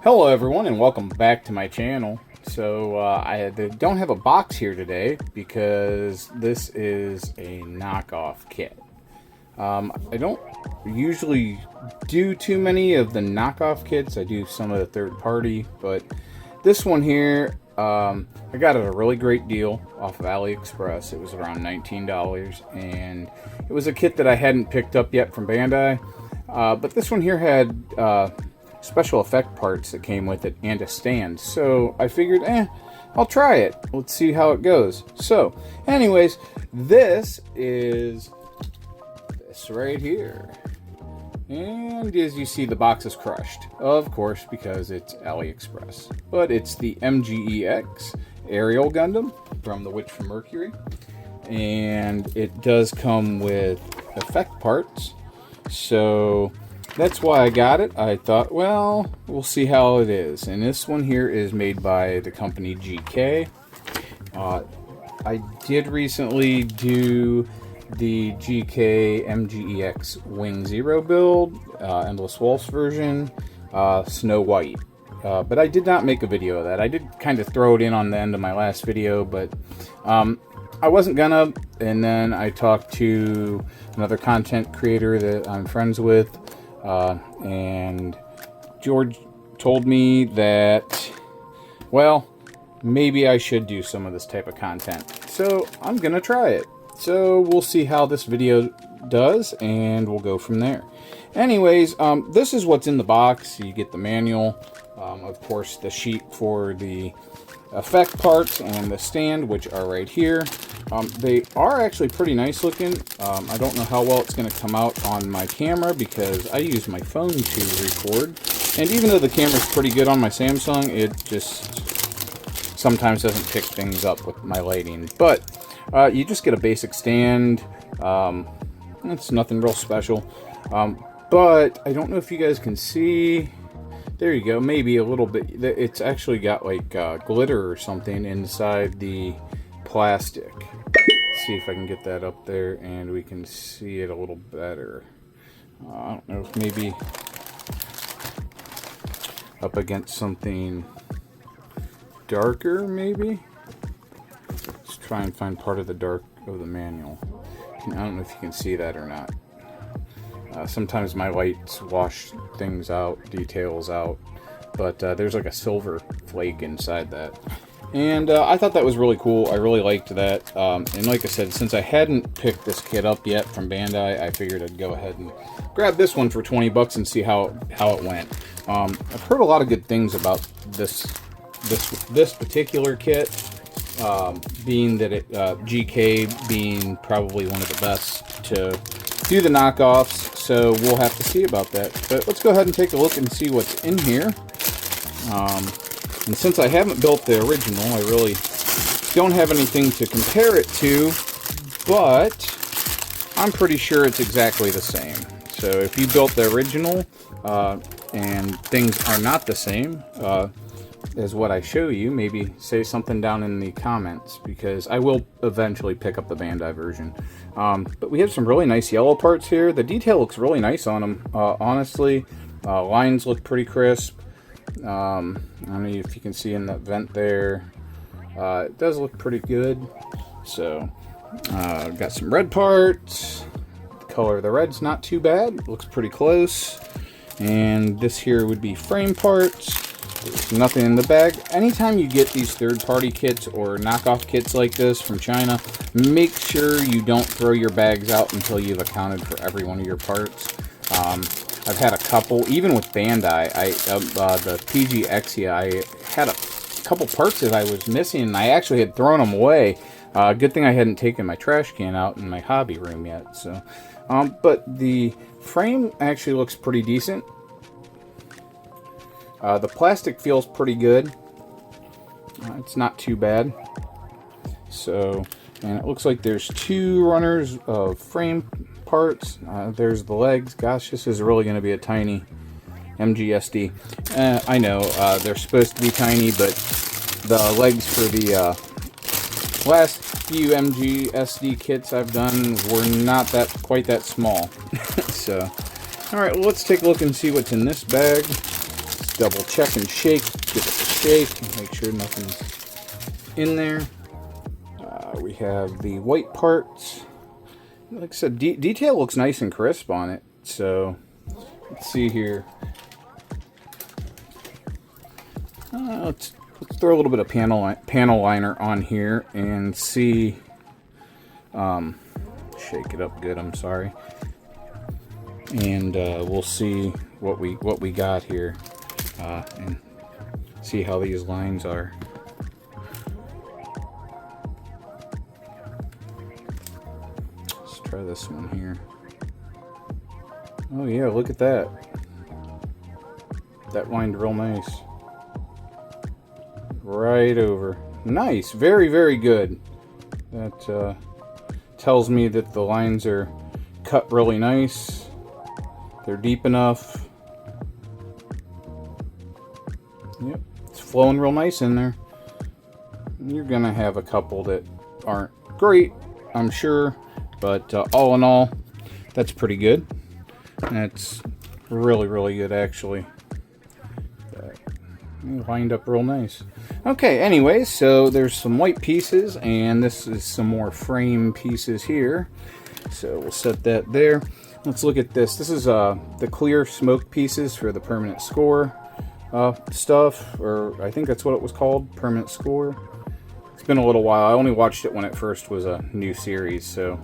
Hello everyone and welcome back to my channel. So I don't have a box here today because this is a knockoff kit. I don't usually do too many of the knockoff kits. I do some of the third party, but this one here I got at a really great deal off of AliExpress. It was around $19 and it was a kit that I hadn't picked up yet from Bandai. But this one here had special effect parts that came with it and a stand. So I figured, I'll try it. Let's see how it goes. So anyways, this is this right here. And as you see, the box is crushed. Of course, because it's AliExpress. But it's the Mgsd Aerial Gundam from The Witch from Mercury. And it does come with effect parts. So that's why I got it. I thought, well, we'll see how it is. And this one here is made by the company GK. I did recently do the GK MGEX Wing Zero build, Endless Waltz version, Snow White. But I did not make a video of that. I did kind of throw it in on the end of my last video, but I wasn't gonna. And then I talked to another content creator that I'm friends with, and George told me that, well, maybe I should do some of this type of content. So I'm gonna try it. So we'll see how this video does, and we'll go from there. Anyways, this is what's in the box. You get the manual, of course, the sheet for the effect parts and the stand, which are right here. They are actually pretty nice looking. I don't know how well it's going to come out on my camera because I use my phone to record. And even though the camera's pretty good on my Samsung, it just sometimes doesn't pick things up with my lighting. But you just get a basic stand. It's nothing real special. But I don't know if you guys can see. There you go, maybe a little bit. It's actually got like glitter or something inside the plastic. Let's see if I can get that up there and we can see it a little better. I don't know, if maybe up against something darker, maybe? Let's try and find part of the dark of the manual. I don't know if you can see that or not. Sometimes my lights wash things out, details out, but there's like a silver flake inside that. And I thought that was really cool. I really liked that. And like I said, since I hadn't picked this kit up yet from Bandai, I figured I'd go ahead and grab this one for 20 bucks and see how it went. I've heard a lot of good things about this particular kit, being that GK being probably one of the best to do the knockoffs, so we'll have to see about that. But let's go ahead and take a look and see what's in here. And since I haven't built the original, I really don't have anything to compare it to, but I'm pretty sure it's exactly the same. So if you built the original and things are not the same as what I show you, maybe say something down in the comments, because I will eventually pick up the Bandai version. But we have some really nice yellow parts here. The detail looks really nice on them, honestly. Lines look pretty crisp. I don't know if you can see in that vent there. It does look pretty good. So, got some red parts. The color of the red's not too bad. Looks pretty close. And this here would be frame parts. There's nothing in the bag. Anytime you get these third-party kits or knockoff kits like this from China, make sure you don't throw your bags out until you've accounted for every one of your parts. I've had a couple, even with Bandai, the PGXia, I had a couple parts that I was missing, and I actually had thrown them away. Good thing I hadn't taken my trash can out in my hobby room yet. So, but the frame actually looks pretty decent. The plastic feels pretty good. It's not too bad. So, and it looks like there's two runners of frame parts. There's the legs. Gosh, this is really going to be a tiny MGSD. I know they're supposed to be tiny, but the legs for the last few MGSD kits I've done were not quite that small. So, all right, well, let's take a look and see what's in this bag. double check and shake, give it a shake, and make sure nothing's in there. We have the white parts. Like I said, detail looks nice and crisp on it. So let's see here. Let's throw a little bit of panel liner on here and see. Shake it up good. I'm sorry. And we'll see what we got here, and see how these lines are. Let's try this one here. Oh yeah, look at that. That lined real nice. Right over. Nice. Very, very good. That tells me that the lines are cut really nice. They're deep enough. Yep, it's flowing real nice in there. You're gonna have a couple that aren't great, I'm sure, but all in all, that's pretty good. That's really, really good, actually. Lined up real nice. Okay, anyways, so there's some white pieces, and this is some more frame pieces here. So we'll set that there. Let's look at this. This is the clear smoke pieces for the permanent score stuff, or I think that's what it was called, permanent score. It's been a little while. I only watched it when it first was a new series, so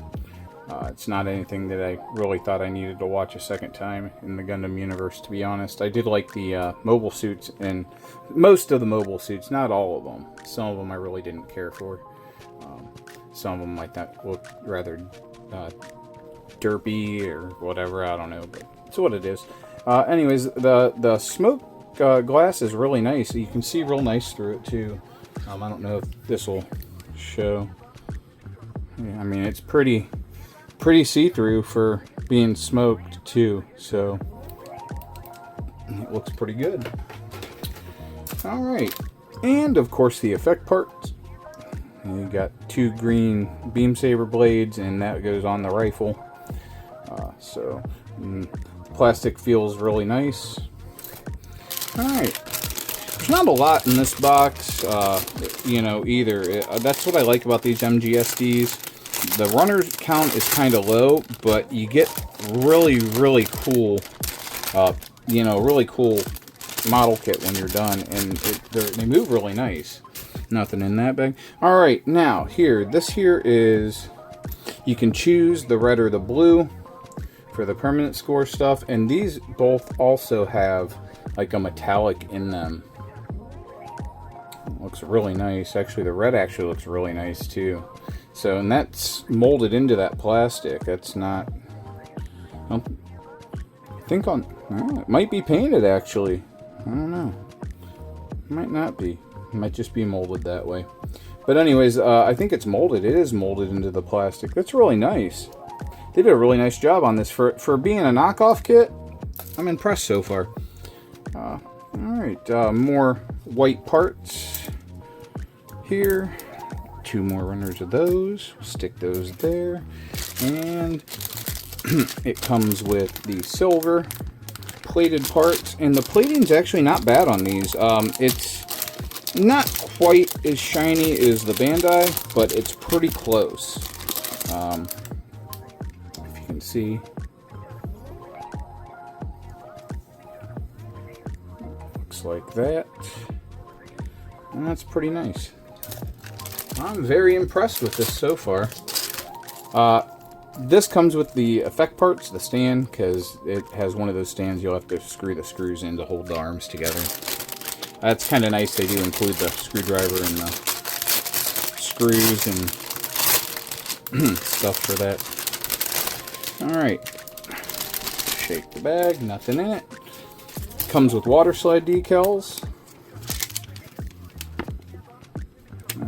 it's not anything that I really thought I needed to watch a second time in the Gundam universe, to be honest. I did like the mobile suits, and most of the mobile suits, not all of them. Some of them I really didn't care for. Some of them might not look rather derpy or whatever, I don't know, but it's what it is. Anyways, the smoke glass is really nice. You can see real nice through it too. I don't know if this will show. Yeah, I mean, it's pretty see-through for being smoked too, so it looks pretty good. All right, and of course the effect parts. You got 2 green beam saber blades, and that goes on the rifle. The plastic feels really nice. All right, there's not a lot in this box, either. That's what I like about these MGSDs. The runner count is kind of low, but you get really, really cool, really cool model kit when you're done, and they move really nice. Nothing in that bag. All right, now this here is, you can choose the red or the blue for the permanent score stuff, and these both also have like a metallic in them. Looks really nice. Actually, the red actually looks really nice too. So, and that's molded into that plastic. That's not, I think it might be painted actually. I don't know. It might not be. It might just be molded that way. But anyways, I think it's molded. It is molded into the plastic. That's really nice. They did a really nice job on this. For being a knockoff kit, I'm impressed so far. Alright, more white parts here. 2 more runners of those. Stick those there. And it comes with the silver plated parts. And the plating's actually not bad on these. It's not quite as shiny as the Bandai, but it's pretty close. If you can see. Looks like that. And that's pretty nice. I'm very impressed with this so far. This comes with the effect parts, the stand, because it has one of those stands you'll have to screw the screws in to hold the arms together. That's kind of nice. They do include the screwdriver and the screws and stuff for that. Alright. Shake the bag, nothing in it. Comes with water slide decals.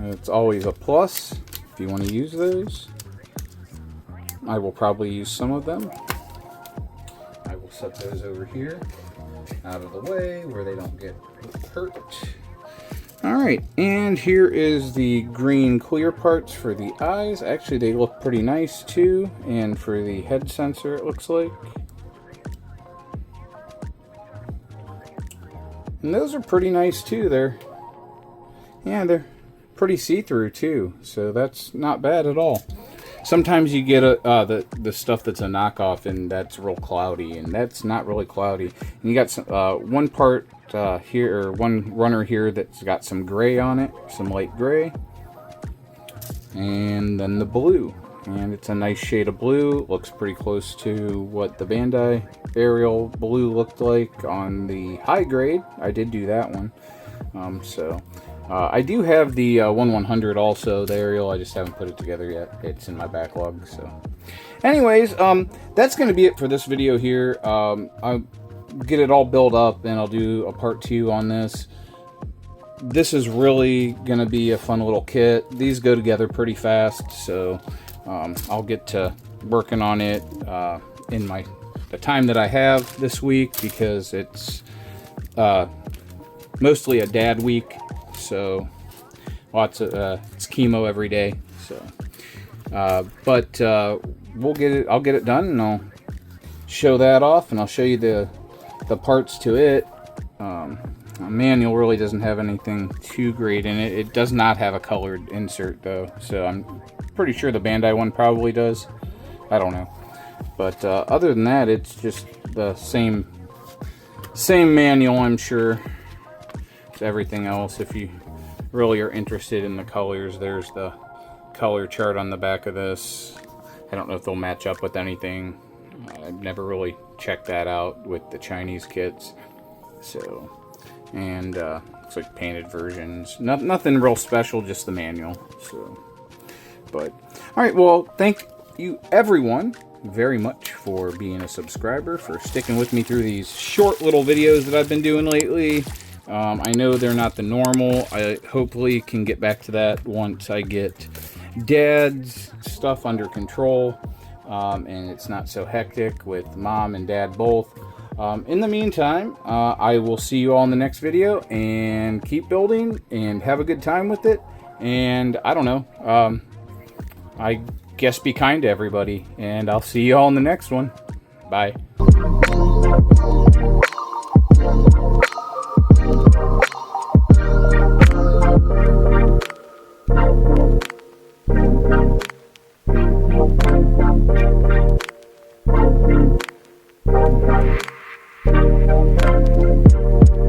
It's always a plus if you want to use those. I will probably use some of them. I will set those over here out of the way where they don't get hurt. Alright, and here is the green clear parts for the eyes. Actually, they look pretty nice too. And for the head sensor, it looks like. And those are pretty nice too. They're pretty see-through too, so that's not bad at all. Sometimes you get the stuff that's a knockoff and that's real cloudy, and that's not really cloudy. And you got some, one part here, or one runner here that's got some gray on it, some light gray, and then the blue. And it's a nice shade of blue. Looks pretty close to what the Bandai Aerial blue looked like on the high grade. I did do that one. I do have the 1/100 also, the Aerial. I just haven't put it together yet. It's in my backlog. So, anyways, that's going to be it for this video here. I'll get it all built up, and I'll do a part 2 on this. This is really going to be a fun little kit. These go together pretty fast, so I'll get to working on it in the time that I have this week, because it's mostly a dad week, so lots of it's chemo every day. So, we'll get it. I'll get it done, and I'll show that off, and I'll show you the parts to it. The manual really doesn't have anything too great in it. It does not have a colored insert though, so I'm pretty sure the Bandai one probably does. I don't know, but other than that, it's just the same manual, I'm sure, as everything else. If you really are interested in the colors, there's the color chart on the back of this. I don't know if they'll match up with anything. I've never really checked that out with the Chinese kits. So, and looks like painted versions. Nothing real special, just the manual. So, but all right. Well, thank you everyone very much for being a subscriber, for sticking with me through these short little videos that I've been doing lately. I know they're not the normal. I hopefully can get back to that once I get Dad's stuff under control, and it's not so hectic with Mom and Dad both. In the meantime, I will see you all in the next video, and keep building and have a good time with it. And I don't know, I guess be kind to everybody, and I'll see you all in the next one. Bye.